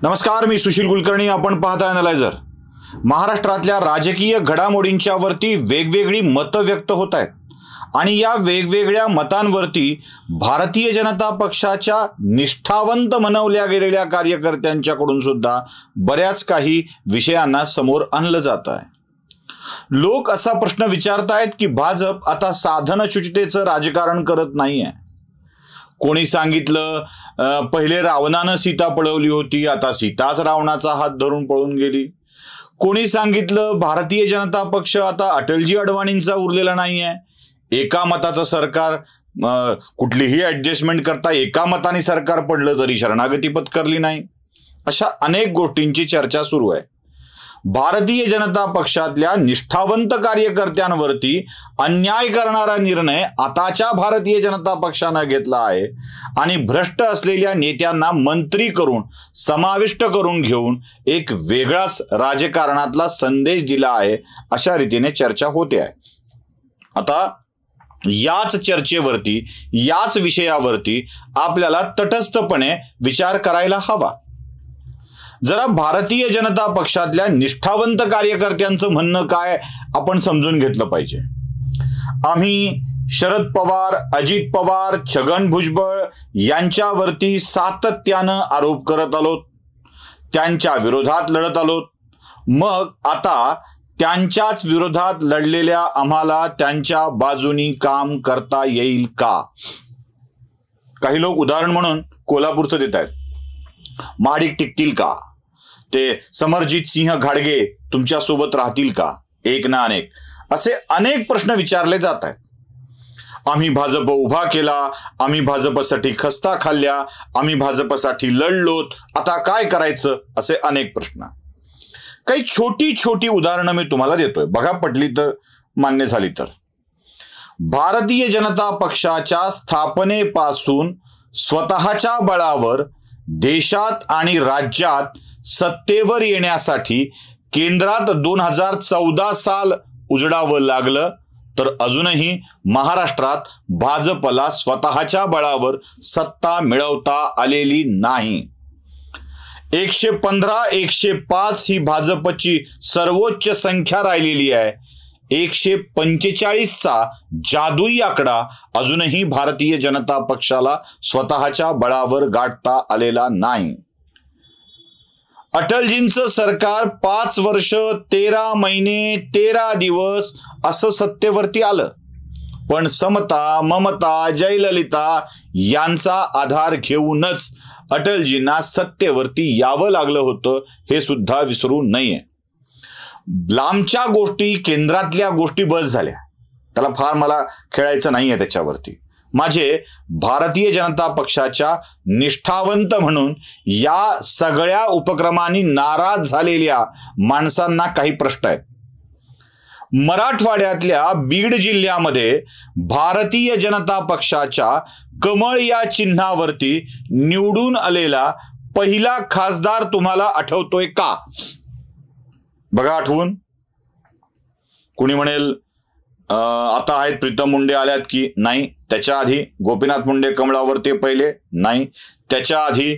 नमस्कार, मी सुशील कुलकर्णी. आपण पाहता अॅनालायझर. महाराष्ट्रातल्या राजकीय घडामोडींच्या वरती वेगवेगळी मतं व्यक्त होत आहेत आणि या वेगवेगळ्या मतांवरती भारतीय जनता पक्षाच्या निष्ठावंत म्हणवल्या गेलेल्या कार्यकर्त्यांच्याकडून सुद्धा बऱ्याच काही विषयांना समोर आणलं जात आहे. लोक असा प्रश्न विचारतायत की भाजप आता साधनच्युततेचं राजकारण करत नाहीये. कोणी सांगितलं पहिले रावणानं सीता पळवली होती, आता सीताच रावणाचा हात धरून पळून गेली. कोणी सांगितलं भारतीय जनता पक्ष आता अटलजी अडवाणींचा उरलेला नाहीये. एका मताचं सरकार, कुठलीही ऍडजस्टमेंट करता एका मताने सरकार पडलं तरी शरणागती पत्करली नाही. अशा अनेक गोष्टींची चर्चा सुरू आहे. भारतीय जनता पक्षातल्या निष्ठावंत कार्यकर्त्यांवरती अन्याय करणारा निर्णय आताच्या भारतीय जनता पक्षानं घेतला आहे आणि भ्रष्ट असलेल्या नेत्यांना मंत्री करून समाविष्ट करून घेऊन एक वेगळाच राजकारणातला संदेश दिला आहे, अशा रीतीने चर्चा होते आहे. आता याच चर्चेवरती, याच विषयावरती आपल्याला तटस्थपणे विचार करायला हवा. जरा भारतीय जनता पक्षातल्या निष्ठावंत कार्यकर्त्यांचं म्हणणं काय आपण समजून घेतलं पाहिजे. आम्ही शरद पवार, अजित पवार, छगन भुजबळ यांच्यावरती सातत्यानं आरोप करत आलोत, त्यांच्या विरोधात लढत आलोत. मग आता त्यांच्याच विरोधात लढलेल्या आम्हाला त्यांच्या बाजूनी काम करता येईल का? काही लोक उदाहरण म्हणून कोल्हापूरचं देत आहेत. महाडिक टिकतील का? ते समरजित सिंह घाडगे तुमच्या सोबत राहतील का? एक ना अनेक असे अनेक प्रश्न विचारले जात आहेत. आम्ही भाजप उभा केला, आम्ही भाजपसाठी खस्ता खाल्ल्या, आम्ही भाजपसाठी लढलोत, आता काय करायचं, असे अनेक प्रश्न. काही छोटी छोटी उदाहरणं मी तुम्हाला देतोय, बघा पटली तर, मान्य झाली तर. भारतीय जनता पक्षाच्या स्थापनेपासून स्वतःच्या बळावर देशात आणि राज्यात सत्तेवर येण्यासाठी केंद्रात 2014 साल उजडावं लागलं, तर अजूनही महाराष्ट्रात भाजपला स्वतःच्या बळावर सत्ता मिळवता आलेली नाही. 115, 105 ही भाजपची सर्वोच्च संख्या राहिलेली आहे. 145चा जादुई आकडा अजूनही भारतीय जनता पक्षाला स्वतःच्या बळावर गाठता आलेला नाही. अटलजींचं सरकार 5 वर्ष 13 महिने 13 दिवस असं सत्तेवरती आलं, पण समता, ममता, जयललिता यांचा आधार घेऊनच अटलजींना सत्तेवरती यावं लागलं होतं, हे सुद्धा विसरू नये. लांबच्या गोष्टी, केंद्रातल्या गोष्टी बस झाल्या, त्याला फार मला खेळायचं नाहीये त्याच्यावरती. माझे भारतीय जनता पक्षाच्या निष्ठावंत म्हणून या सगळ्या उपक्रमांनी नाराज झालेल्या माणसांना काही प्रश्न आहेत. मराठवाड्यातल्या बीड जिल्ह्यामध्ये भारतीय जनता पक्षाच्या कमळ या चिन्हावरती निवडून आलेला पहिला खासदार तुम्हाला आठवतोय का? बघा आठवून. कुणी म्हणेल आता आहेत प्रीतम मुंडे आल्यात की नाही. त्याच्या आधी गोपीनाथ मुंडे कमळावर, ते पहिले नाही. त्याच्या आधी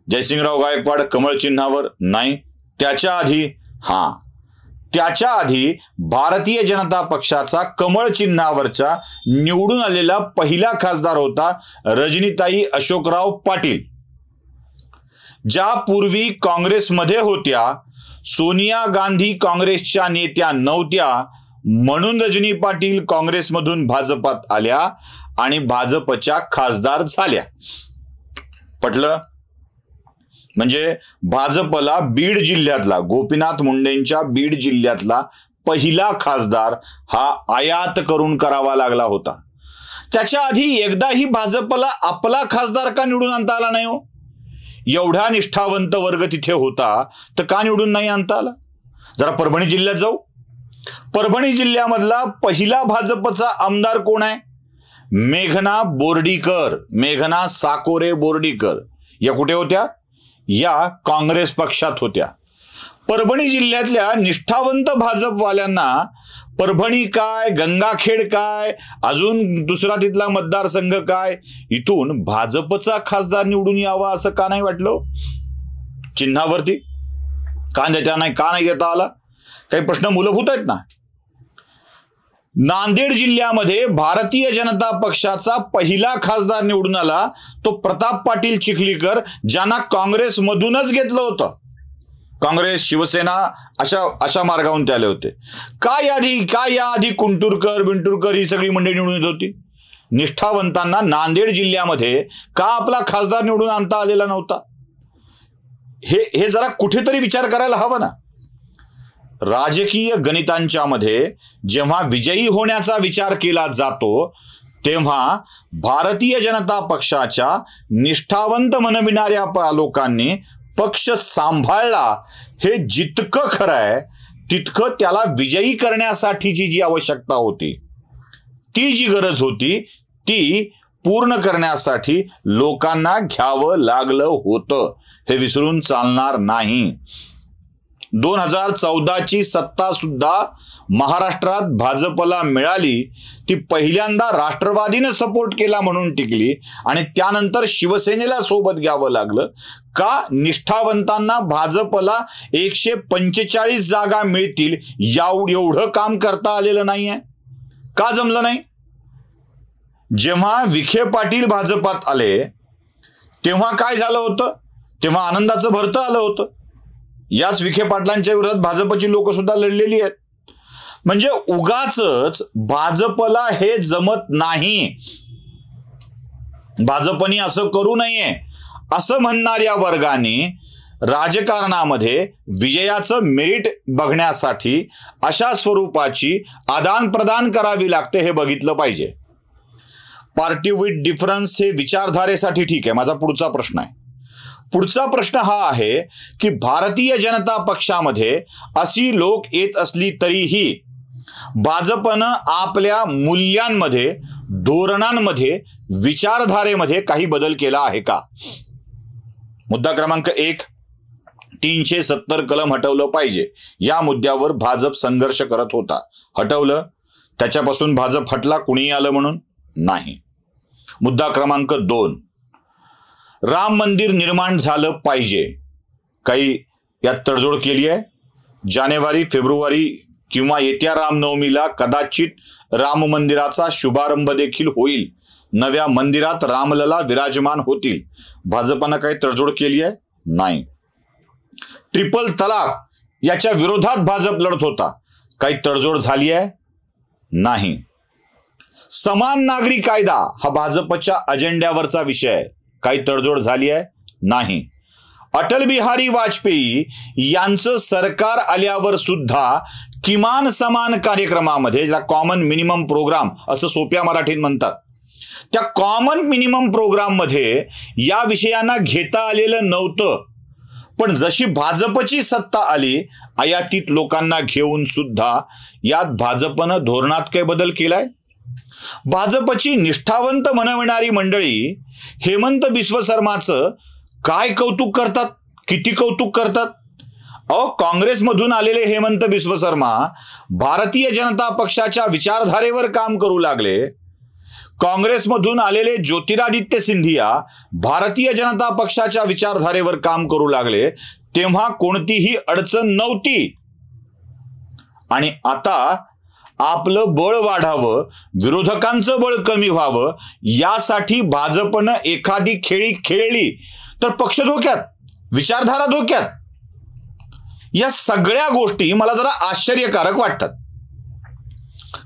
जयसिंगराव गायकवाड कमळ चिन्हावर नाही. त्याच्या आधी भारतीय जनता पक्षाचा कमळ चिन्हावरचा निवडून आलेला पहिला खासदार होता रजनीताई अशोकराव पाटील. ज्या पूर्वी काँग्रेसमध्ये होत्या, सोनिया गांधी काँग्रेसच्या नेत्या नव्हत्या, म्हणून रजनी पाटील काँग्रेसमधून भाजपात आल्या आणि भाजपच्या खासदार झाल्या. पटलं? म्हणजे भाजपला बीड जिल्ह्यातला, गोपीनाथ मुंडेंच्या बीड जिल्ह्यातला पहिला खासदार हा आयात करून करावा लागला होता. त्याच्या आधी एकदाही भाजपला आपला खासदार का निवडून आणता आला नाही हो? एवढा निष्ठावंत वर्ग तिथे होता, तर का निवडून नाही आणता आला? जरा परभणी जिल्ह्यात जाऊ. परभणी जिल्ह्यामधला पहिला भाजपचा आमदार कोण आहे? मेघना बोर्डीकर, मेघना साकोरे बोर्डीकर. या कुठे होत्या? या काँग्रेस पक्षात होत्या. परभणी जिल्ह्यातल्या निष्ठावंत भाजपवाल्यांना परभणी काय, गंगाखेड काय, अजून दुसरा तिथला मतदारसंघ काय, इथून भाजपचा खासदार निवडून यावा असं का नाही वाटलं? चिन्हावरती का नाही घेता आला? काही प्रश्न मूलभूत आहेत ना. नांदेड जिल्ह्यामध्ये भारतीय जनता पक्षाचा पहिला खासदार निवडून आला तो प्रताप पाटील चिखलीकर, ज्यांना काँग्रेसमधूनच घेतलं होतं. काँग्रेस, शिवसेना अशा मार्गावरून ते आले होते. का याआधी कुंटुरकर ही सगळी मंडळी निवडून येत होती? निष्ठावंतांना नांदेड जिल्ह्यामध्ये का आपला खासदार निवडून आणता आलेला नव्हता? हे जरा कुठेतरी विचार करायला हवा ना. राजकीय गणितांच्या मध्ये जेव्हा विजयी होण्याचा विचार केला जातो तेव्हा भारतीय जनता पक्षाच्या निष्ठावंत म्हणविणाऱ्या लोकांनी पक्ष सांभाळला हे जितकं खरं आहे तितकं त्याला विजयी करण्यासाठीची जी आवश्यकता होती, ती जी गरज होती ती पूर्ण करण्यासाठी लोकांना घ्यावं लागलं होतं. हे विसरून चालणार नाही. 2014ची सत्ता सुद्धा महाराष्ट्रात भाजपला मिळाली. ती पहिल्यांदा राष्ट्रवादीने सपोर्ट केला म्हणून टिकली आणि त्यानंतर शिवसेनेला सोबत घ्यावं लागलं. का? निष्ठावंतांना भाजपला 145 जागा मिळतील एवढं काम करता आलेलं नाहीये. का जमलं नाही? जेव्हा विखे पाटील भाजपात आले तेव्हा काय झालं होतं? तेव्हा आनंदाचं भरतं आलं होतं. याच विखे पाटलांच्या विरोधात भाजपची लोक सुद्धा लढलेली आहेत. म्हणजे उगाचच भाजपला हे जमत नाही, भाजपनी असं करू नये असं म्हणणाऱ्या वर्गाने राजकारणामध्ये विजयाचं मेरिट बघण्यासाठी अशा स्वरूपाची आदान प्रदान करावी लागते हे बघितलं पाहिजे. पार्टी विथ डिफरन्स हे विचारधारेसाठी ठीक आहे. माझा पुढचा प्रश्न हा आहे की भारतीय जनता पक्षामध्ये अशी लोक येत असली तरीही भाजपनं आपल्या मूल्यांमध्ये, धोरणांमध्ये, विचारधारेमध्ये काही बदल केला आहे का? मुद्दा क्रमांक 1, 370 कलम हटवलं पाहिजे. या मुद्द्यावर भाजप संघर्ष करत होता. हटवलं. त्याच्यापासून भाजप हटला कुणी आलं म्हणून? नाही. मुद्दा क्रमांक 2, राम मंदिर निर्माण झालं पाहिजे. काही यात तडजोड केली आहे. जानेवारी, फेब्रुवारी किंवा येत्या रामनवमीला कदाचित राम मंदिराचा शुभारंभ देखील होईल. नव्या मंदिरात रामलला विराजमान होतील. भाजपानं काही तडजोड केली आहे? नाही. ट्रिपल तलाक याच्या विरोधात भाजप लढत होता. काही तडजोड झाली आहे? नाही. समान नागरी कायदा हा भाजपच्या अजेंड्यावरचा विषय आहे. काही तडजोड झाली आहे? नाही. अटल बिहारी वाजपेयी यांचं सरकार आल्यावर सुद्धा किमान समान कार्यक्रमामध्ये, ज्याला कॉमन मिनिमम प्रोग्राम असं सोप्या मराठीत म्हणतात, त्या कॉमन मिनिमम प्रोग्राम मध्ये या विषयांना घेता आलेलं नव्हतं. पण जशी भाजपची सत्ता आली आयातीत लोकांना घेऊन सुद्धा यात भाजपनं धोरणात काही बदल केलाय? भाजपची निष्ठावंत म्हणविणारी मंडळी हेमंत बिस्व शर्माचं काय कौतुक करतात, किती कौतुक करतात. काँग्रेसमधून आलेले हेमंत बिस्व शर्मा भारतीय जनता पक्षाच्या विचारधारेवर काम करू लागले. काँग्रेसमधून आलेले ज्योतिरादित्य सिंधिया भारतीय जनता पक्षाच्या विचारधारेवर काम करू लागले तेव्हा कोणतीही अडचण नव्हती. आणि आता आपलं बळ वाढावं, विरोधकांचं बळ कमी व्हावं यासाठी भाजपनं एखादी खेळी खेळली तर पक्ष धोक्यात, विचारधारा धोक्यात. या सगळ्या गोष्टी मला जरा आश्चर्यकारक वाटतात.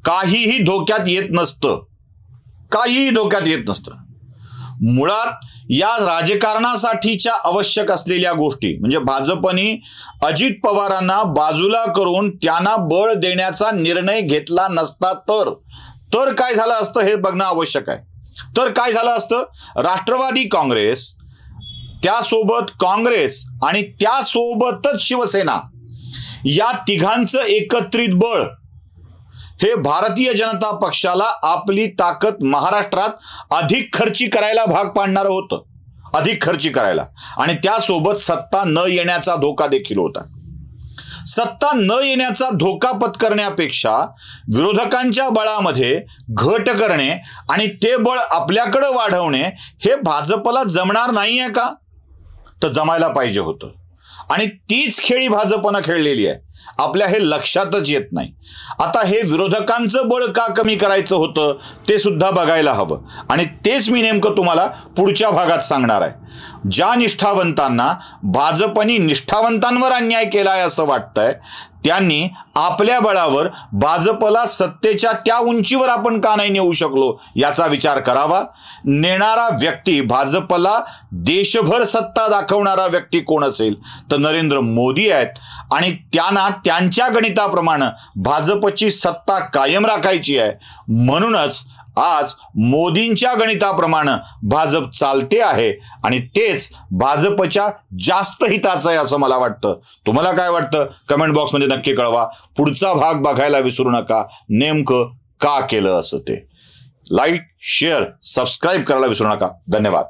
काहीही धोक्यात येत नसतं. मुळात या राजकारणासाठीच्या आवश्यक असलेल्या गोष्टी म्हणजे भाजपने अजित पवारांना बाजूला करून त्यांना बळ देण्याचा निर्णय घेतला नसता तर काय झालं असतं हे बघणं आवश्यक आहे. तर काय झालं असतं? राष्ट्रवादी काँग्रेस, त्यासोबत काँग्रेस आणि त्यासोबतच शिवसेना या तिघांचं एकत्रित बळ हे भारतीय जनता पक्षाला आपली ताकद महाराष्ट्रात अधिक खर्ची करायला भाग पाडणारं होतं. अधिक खर्ची करायला. आणि त्यासोबत सत्ता न येण्याचा धोका देखील होता. सत्ता न येण्याचा धोका पत्करण्यापेक्षा विरोधकांच्या बळामध्ये घट करणे आणि ते बळ आपल्याकडे वाढवणे हे भाजपला जमणार नाहीये का? तर जमायला पाहिजे होतं. आणि तीच खेळी भाजपनं खेळलेली आहे. आपल्या हे लक्षातच येत नाही. आता हे विरोधकांचं बळ का कमी करायचं होतं ते सुद्धा बघायला हवं, आणि तेच मी नेमकं तुम्हाला पुढच्या भागात सांगणार आहे. ज्या निष्ठावंतांना भाजपनी निष्ठावंतांवर अन्याय केलाय असं वाटतंय, त्यांनी आपल्या बळावर भाजपला सत्तेच्या त्या उंचीवर आपण का नाही नेऊ शकलो याचा विचार करावा. नेणारा व्यक्ती, भाजपला देशभर सत्ता दाखवणारा व्यक्ती कोण असेल तर नरेंद्र मोदी आहेत, आणि त्यांना त्यांच्या गणिताप्रमाणे भाजपची सत्ता कायम राखायची आहे. म्हणूनच आज मोदींच्या गणिताप्रमाणे भाजप चालते आहे, आणि तेच भाजपच्या जास्त हिताचं आहे असं मला वाटतं. तुम्हाला काय वाटतं कमेंट बॉक्समध्ये नक्की कळवा. पुढचा भाग बघायला विसरू नका, नेमकं का केलं असं ते. लाईक, शेअर, सबस्क्राईब करायला विसरू नका. धन्यवाद.